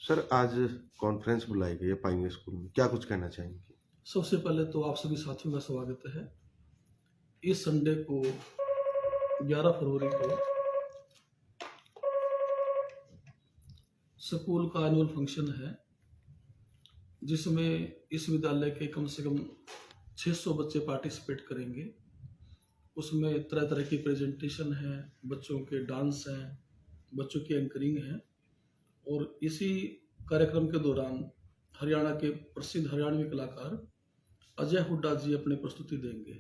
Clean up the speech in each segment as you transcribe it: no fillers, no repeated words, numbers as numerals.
Sir, आज conference बुलाई गई है पाइनियर स्कूल में, क्या कुछ कहना चाहेंगे? सबसे पहले तो आप सभी साथियों का स्वागत है। इस संडे को 11 फरवरी को स्कूल का एनुअल फंक्शन है, जिसमें इस विद्यालय के कम से कम 600 बच्चे पार्टिसिपेट करेंगे। उसमें तरह तरह की प्रेजेंटेशन है, बच्चों के डांस हैं, बच्चों की एंकरिंग है। और इसी कार्यक्रम के दौरान हरियाणा के प्रसिद्ध हरियाणवी कलाकार अजय हुड्डा जी अपनी प्रस्तुति देंगे।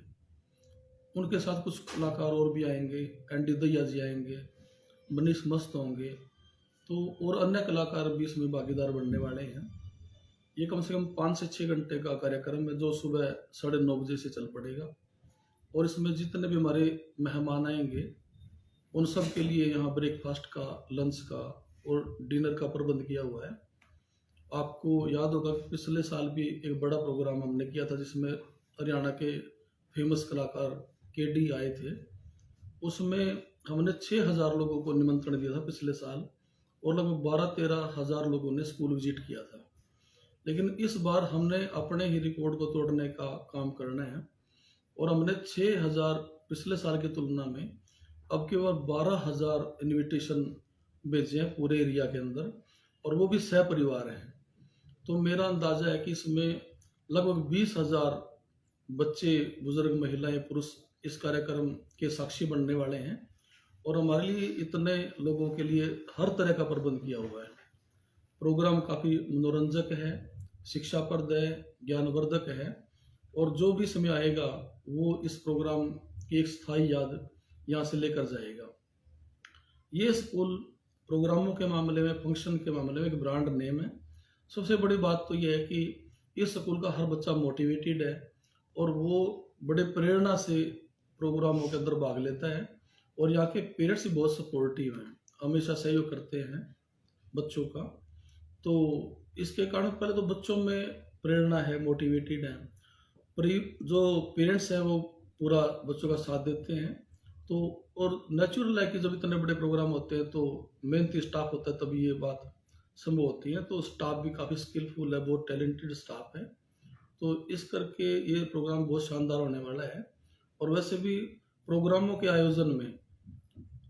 उनके साथ कुछ कलाकार और भी आएंगे, एंडी दैया जी आएंगे, मनीष मस्त होंगे, तो और अन्य कलाकार भी इसमें भागीदार बनने वाले हैं। ये कम से कम 5 से 6 घंटे का कार्यक्रम है, जो सुबह 9:30 बजे से चल पड़ेगा। और इसमें जितने भी हमारे मेहमान आएंगे उन सब के लिए यहाँ ब्रेकफास्ट का, लंच का और डिनर का प्रबंध किया हुआ है। आपको याद होगा कि पिछले साल भी एक बड़ा प्रोग्राम हमने किया था, जिसमें हरियाणा के फेमस कलाकार केडी आए थे। उसमें हमने 6,000 लोगों को निमंत्रण दिया था पिछले साल, और लगभग 12-13 हज़ार लोगों ने स्कूल विजिट किया था। लेकिन इस बार हमने अपने ही रिकॉर्ड को तोड़ने का काम करना है, और हमने 6,000 पिछले साल की तुलना में अब केवल 12,000 इन्विटेशन भेजे हैं पूरे एरिया के अंदर, और वो भी सहपरिवार हैं। तो मेरा अंदाजा है कि इसमें लगभग 20,000 बच्चे, बुजुर्ग, महिलाएं, पुरुष इस कार्यक्रम के साक्षी बनने वाले हैं। और हमारे लिए इतने लोगों के लिए हर तरह का प्रबंध किया हुआ है। प्रोग्राम काफ़ी मनोरंजक है, शिक्षाप्रद है, ज्ञानवर्धक है, और जो भी समय आएगा वो इस प्रोग्राम की एक स्थायी याद यहाँ से लेकर जाएगा। ये स्कूल प्रोग्रामों के मामले में, फंक्शन के मामले में एक ब्रांड नेम है। सबसे बड़ी बात तो ये है कि इस स्कूल का हर बच्चा मोटिवेटेड है, और वो बड़े प्रेरणा से प्रोग्रामों के अंदर भाग लेता है। और यहाँ के पेरेंट्स भी बहुत सपोर्टिव हैं, हमेशा सहयोग करते हैं बच्चों का। तो इसके कारण पहले तो बच्चों में प्रेरणा है, मोटिवेटेड है। जो पेरेंट्स हैं वो पूरा बच्चों का साथ देते हैं। तो और नेचुरल है कि जब इतने बड़े प्रोग्राम होते हैं तो मेहनती स्टाफ होता है, तभी ये बात संभव होती है। तो स्टाफ भी काफ़ी स्किलफुल है, बहुत टैलेंटेड स्टाफ है। तो इस करके ये प्रोग्राम बहुत शानदार होने वाला है। और वैसे भी प्रोग्रामों के आयोजन में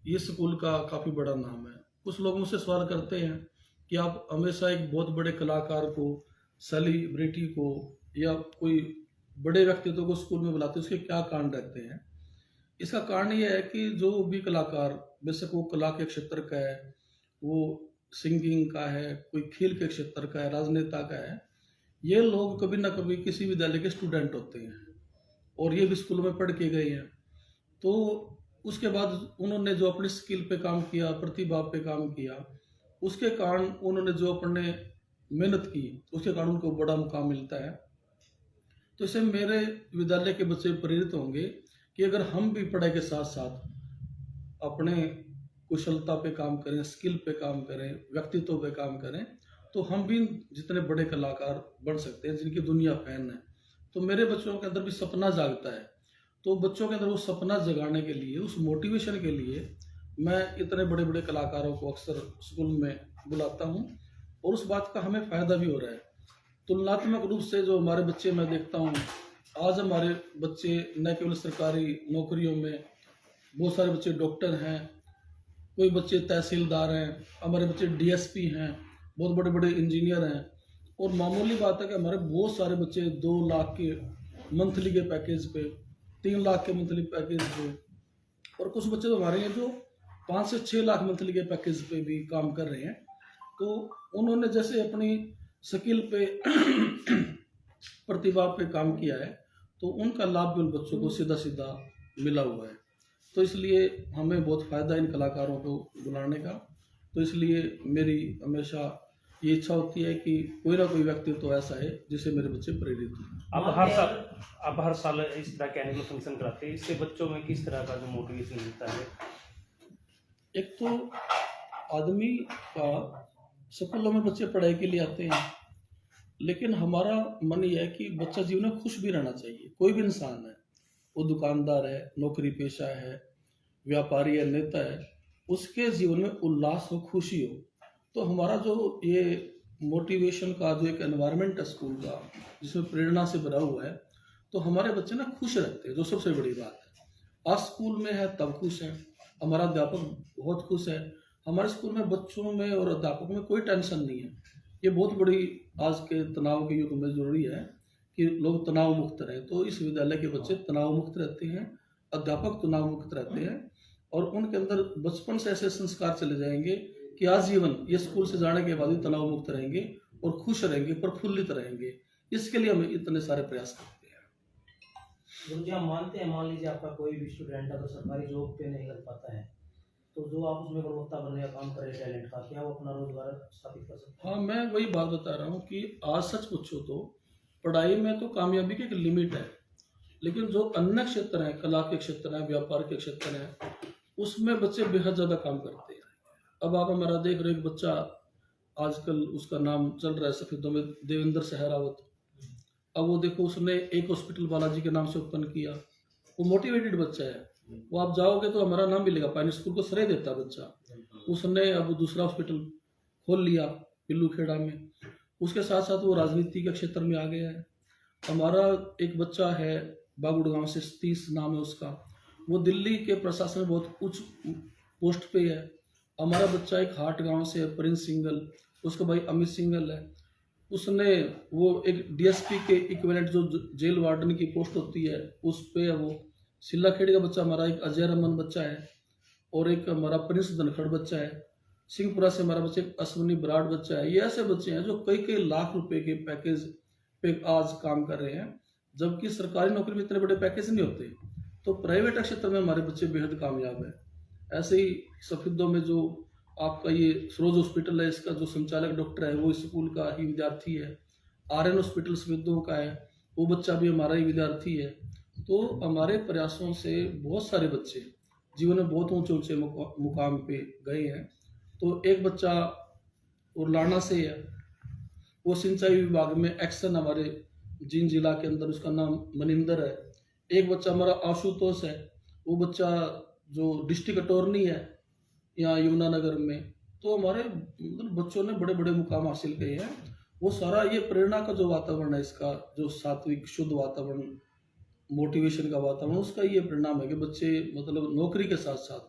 ये स्कूल का काफ़ी बड़ा नाम है। कुछ लोग मुझसे सवाल करते हैं कि आप हमेशा एक बहुत बड़े कलाकार को, सेलिब्रिटी को या कोई बड़े व्यक्तित्व को स्कूल में बुलाते हैं, उसके क्या कारण रहते हैं? इसका कारण ये है कि जो भी कलाकार, बेशक वो कला के क्षेत्र का है, वो सिंगिंग का है, कोई खेल के क्षेत्र का है, राजनेता का है, ये लोग कभी ना कभी किसी विद्यालय के स्टूडेंट होते हैं, और ये भी स्कूल में पढ़ के गए हैं। तो उसके बाद उन्होंने जो अपनी स्किल पे काम किया, प्रतिभा पे काम किया, उसके कारण उन्होंने जो अपने मेहनत की, उसके कारण उनको बड़ा मुकाम मिलता है। तो इससे मेरे विद्यालय के बच्चे प्रेरित होंगे कि अगर हम भी पढ़ाई के साथ साथ अपने कुशलता पे काम करें, स्किल पे काम करें, व्यक्तित्व पे काम करें, तो हम भी जितने बड़े कलाकार बन सकते हैं जिनकी दुनिया फैन है। तो मेरे बच्चों के अंदर भी सपना जागता है। तो बच्चों के अंदर वो सपना जगाने के लिए, उस मोटिवेशन के लिए मैं इतने बड़े बड़े कलाकारों को अक्सर स्कूल में बुलाता हूँ, और उस बात का हमें फ़ायदा भी हो रहा है। तुलनात्मक रूप से जो हमारे बच्चे मैं देखता हूँ, आज हमारे बच्चे न केवल सरकारी नौकरियों में, बहुत सारे बच्चे डॉक्टर हैं, कोई बच्चे तहसीलदार हैं, हमारे बच्चे डीएसपी हैं, बहुत बड़े बड़े इंजीनियर हैं। और मामूली बात है कि हमारे बहुत सारे बच्चे 2 लाख के मंथली के पैकेज पे, 3 लाख के मंथली पैकेज पे, और कुछ बच्चे तो हमारे हैं जो 5 से 6 लाख मंथली के पैकेज पे भी काम कर रहे हैं। तो उन्होंने जैसे अपनी स्किल पे प्रतिभा पे काम किया है, तो उनका लाभ भी उन बच्चों को सीधा सीधा मिला हुआ है। तो इसलिए हमें बहुत फ़ायदा इन कलाकारों को बुलाने का। तो इसलिए मेरी हमेशा ये इच्छा होती है कि कोई ना कोई व्यक्ति तो ऐसा है जिससे मेरे बच्चे प्रेरित हों। आप हर साल इस तरह के एनुअल फंक्शन कराते हैं, इससे बच्चों में किस तरह का जो मोटिवेशन मिलता है? एक तो आदमी का, स्कूलों में बच्चे पढ़ाई के लिए आते हैं, लेकिन हमारा मन ये है कि बच्चा जीवन में खुश भी रहना चाहिए। कोई भी इंसान है, वो दुकानदार है, नौकरी पेशा है, व्यापारी है, नेता है, उसके जीवन में उल्लास हो, खुशी हो। तो हमारा जो ये मोटिवेशन का जो एक एनवायरनमेंट है स्कूल का, जिसमें प्रेरणा से भरा हुआ है, तो हमारे बच्चे ना खुश रहते हैं, जो सबसे बड़ी बात है। आज स्कूल में है तब खुश है, हमारा अध्यापक बहुत खुश है। हमारे स्कूल में बच्चों में और अध्यापकों में कोई टेंशन नहीं है। ये बहुत बड़ी आज के तनाव के युग में जरूरी है कि लोग तनाव मुक्त रहें। तो इस विद्यालय के बच्चे तनाव मुक्त रहते हैं, अध्यापक तनाव मुक्त रहते हैं, और उनके अंदर बचपन से ऐसे संस्कार चले जाएंगे कि आजीवन ये स्कूल से जाने के बाद भी तनाव मुक्त रहेंगे और खुश रहेंगे, प्रफुल्लित रहेंगे। इसके लिए हम इतने सारे प्रयास करते हैं। गुरुजी, हम मानते हैं, मान लीजिए आपका कोई भी स्टूडेंट अगर सरकारी जॉब पे नहीं लग पाता है, तो जो आप उसमें गुणवत्ता बनने का काम करें टैलेंट का, क्या वो अपना रोजगार स्थापित कर सकते हैं? हाँ, मैं वही बात बता रहा हूँ कि आज सच पूछो तो पढ़ाई में तो कामयाबी की एक लिमिट है, लेकिन जो अन्य क्षेत्र हैं, कला के क्षेत्र हैं, व्यापार के क्षेत्र हैं, उसमें बच्चे बेहद ज़्यादा काम करते हैं। अब आप हमारा देख रहे, एक बच्चा आजकल उसका नाम चल रहा है सफेदों में, देवेंद्र सहरावत। अब वो देखो, उसने एक हॉस्पिटल बालाजी के नाम से ओपन किया। वो मोटिवेटेड बच्चा है, वो आप जाओगे तो हमारा नाम मिलेगा, पायनियर स्कूल को श्रेय देता बच्चा। उसने अब दूसरा हॉस्पिटल खोल लिया पिल्लू खेड़ा में। उसके साथ साथ वो राजनीति के क्षेत्र में आ गया है। हमारा एक बच्चा है बागुड़ गांव से, सतीश नाम है उसका, वो दिल्ली के प्रशासन में बहुत उच्च पोस्ट पे है। हमारा बच्चा एक हाट गांव से है, प्रिंस सिंगल, उसका भाई अमित सिंगल है। उसने वो एक डीएसपी के इक्विवेलेंट जो जेल वार्डन की पोस्ट होती है उस पे है वो। सिल्लाखेड़ी का बच्चा हमारा एक अजय रमन बच्चा है, और एक हमारा प्रिंस धनखड़ बच्चा है। सिंहपुरा से हमारा बच्चा एक अश्विनी बराड़ बच्चा है। ये ऐसे बच्चे हैं जो कई कई लाख रुपए के पैकेज पे आज काम कर रहे हैं, जबकि सरकारी नौकरी में इतने बड़े पैकेज नहीं होते। तो प्राइवेट क्षेत्र में हमारे बच्चे बेहद कामयाब हैं। ऐसे ही सफेदों में जो आपका ये सरोज हॉस्पिटल है, इसका जो संचालक डॉक्टर है वो इस स्कूल का ही विद्यार्थी है। आर्यन हॉस्पिटल सफेदों का है, वो बच्चा भी हमारा ही विद्यार्थी है। तो हमारे प्रयासों से बहुत सारे बच्चे जीवन में बहुत ऊंचे ऊंचे मुकाम पे गए हैं। तो एक बच्चा उरलाना से है, वो सिंचाई विभाग में एक्शन हमारे जींद जिला के अंदर, उसका नाम मनिंदर है। एक बच्चा हमारा आशुतोष है, वो बच्चा जो डिस्ट्रिक्ट अटॉर्नी है यहाँ यमुनानगर में। तो हमारे मतलब बच्चों ने बड़े बड़े मुकाम हासिल किए हैं। वो सारा ये प्रेरणा का जो वातावरण है, इसका जो सात्विक शुद्ध वातावरण, मोटिवेशन का वातावरण, उसका ये परिणाम है कि बच्चे मतलब नौकरी के साथ साथ,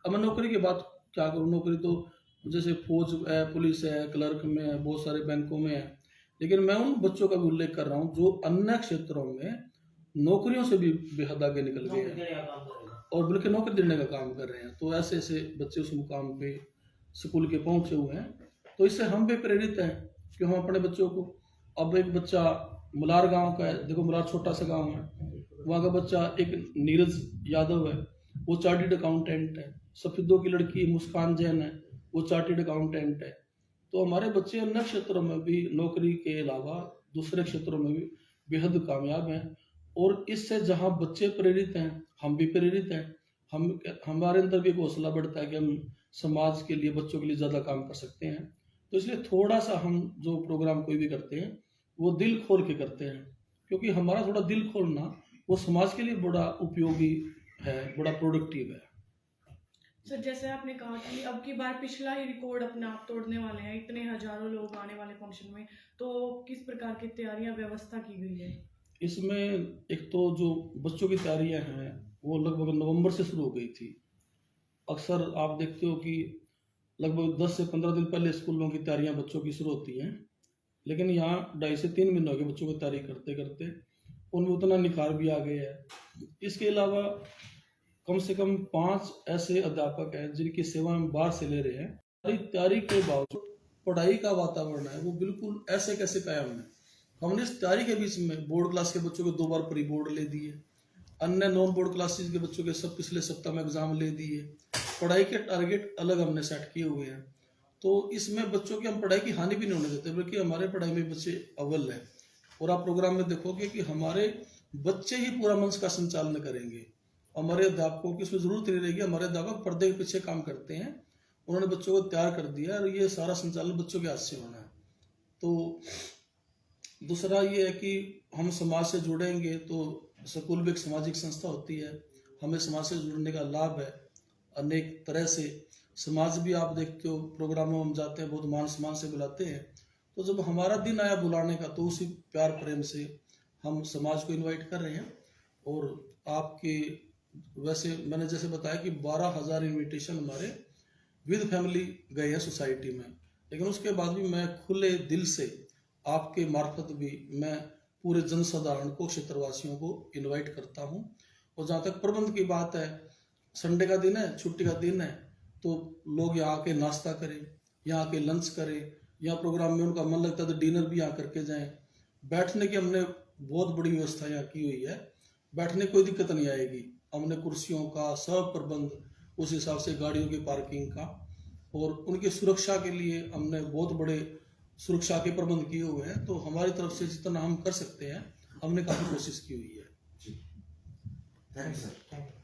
अब मैं नौकरी की बात क्या करूँ, नौकरी तो जैसे फौज है, पुलिस है, क्लर्क में है, बहुत सारे बैंकों में है, लेकिन मैं उन बच्चों का भी उल्लेख कर रहा हूँ जो अन्य क्षेत्रों में नौकरियों से भी बेहद आगे निकल गए हैं और बल्कि नौकरी देने का काम कर रहे हैं। तो ऐसे ऐसे बच्चे उस मुकाम पे स्कूल के पहुंचे हुए हैं। तो इससे हम भी प्रेरित हैं कि हम अपने बच्चों को, अब एक बच्चा मलार गांव का है, देखो मलार छोटा सा गांव है, वहाँ का बच्चा एक नीरज यादव है, वो चार्टर्ड अकाउंटेंट है। सफेदों की लड़की मुस्कान जैन है, वो चार्टर्ड अकाउंटेंट है। तो हमारे बच्चे अन्य क्षेत्रों में भी नौकरी के अलावा दूसरे क्षेत्रों में भी बेहद कामयाब हैं। और इससे जहाँ बच्चे प्रेरित हैं, हम भी प्रेरित हैं। हमारे अंदर भी एक हौसला बढ़ता है कि हम समाज के लिए, बच्चों के लिए ज़्यादा काम कर सकते हैं। तो इसलिए थोड़ा सा हम जो प्रोग्राम कोई भी करते हैं वो दिल खोल के करते हैं, क्योंकि हमारा थोड़ा दिल खोलना वो समाज के लिए बड़ा उपयोगी है, बड़ा प्रोडक्टिव है। सर, जैसे आपने कहा कि अब की बार पिछला ही रिकॉर्ड अपने आप तोड़ने वाले हैं, इतने हजारों लोग आने वाले फंक्शन में, तो किस प्रकार की तैयारियां व्यवस्था की गई है? इसमें एक तो जो बच्चों की तैयारियां हैं वो लगभग नवंबर से शुरू हो गई थी। अक्सर आप देखते हो कि लगभग 10 से 15 दिन पहले स्कूलों की तैयारियां बच्चों की शुरू होती हैं, लेकिन यहाँ 2.5 से 3 महीने हो गए बच्चों की तैयारी करते करते, उनमें उतना निखार भी आ गया है। इसके अलावा कम से कम 5 ऐसे अध्यापक हैं जिनकी सेवा हम बाहर से ले रहे हैं। तैयारी के बावजूद पढ़ाई का वातावरण है वो बिल्कुल ऐसे कैसे कायम है। हमने इस तैयारी के बीच में बोर्ड क्लास के बच्चों को 2 बार प्री बोर्ड ले दिए, अन्य नॉन बोर्ड क्लासेस के बच्चों के सब पिछले सप्ताह में एग्जाम ले दिए। पढ़ाई के टारगेट अलग हमने सेट किए हुए हैं। तो इसमें बच्चों की हम पढ़ाई की हानि भी नहीं होने देते, बल्कि हमारे पढ़ाई में बच्चे अव्वल हैं। और आप प्रोग्राम में देखोगे कि हमारे बच्चे ही पूरा मंच का संचालन करेंगे। हमारे अध्यापकों की इसमें जरूरत नहीं रहेगी, हमारे अध्यापक पर्दे के पीछे काम करते हैं, उन्होंने बच्चों को तैयार कर दिया और ये सारा संचालन बच्चों के हाथ से होना है। तो दूसरा ये है कि हम समाज से जुड़ेंगे, तो स्कूल भी एक सामाजिक संस्था होती है, हमें समाज से जुड़ने का लाभ है अनेक तरह से। समाज भी आप देखते हो प्रोग्रामों में हम जाते हैं, बहुत मान सम्मान से बुलाते हैं, तो जब हमारा दिन आया बुलाने का तो उसी प्यार प्रेम से हम समाज को इनवाइट कर रहे हैं। और आपके वैसे मैंने जैसे बताया कि 12,000 इनविटेशन हमारे विद फैमिली गए हैं सोसाइटी में, लेकिन उसके बाद भी मैं खुले दिल से आपके मार्फत भी मैं पूरे जनसाधारण को, क्षेत्रवासियों को इनवाइट करता हूं। और जहाँ तक प्रबंध की बात है, संडे का दिन है, छुट्टी का दिन है, तो लोग यहाँ आके नाश्ता करें, यहाँ आके लंच करें, यहाँ प्रोग्राम में उनका मन लगता है तो डिनर भी यहाँ करके जाएं। बैठने की हमने बहुत बड़ी व्यवस्था यहाँ की हुई है, बैठने कोई दिक्कत नहीं आएगी। हमने कुर्सियों का सब प्रबंध, उस हिसाब से गाड़ियों की पार्किंग का, और उनकी सुरक्षा के लिए हमने बहुत बड़े सुरक्षा के प्रबंध किए हुए हैं। तो हमारी तरफ से जितना हम कर सकते हैं हमने काफ़ी कोशिश की हुई है। Thank you sir. Thank you.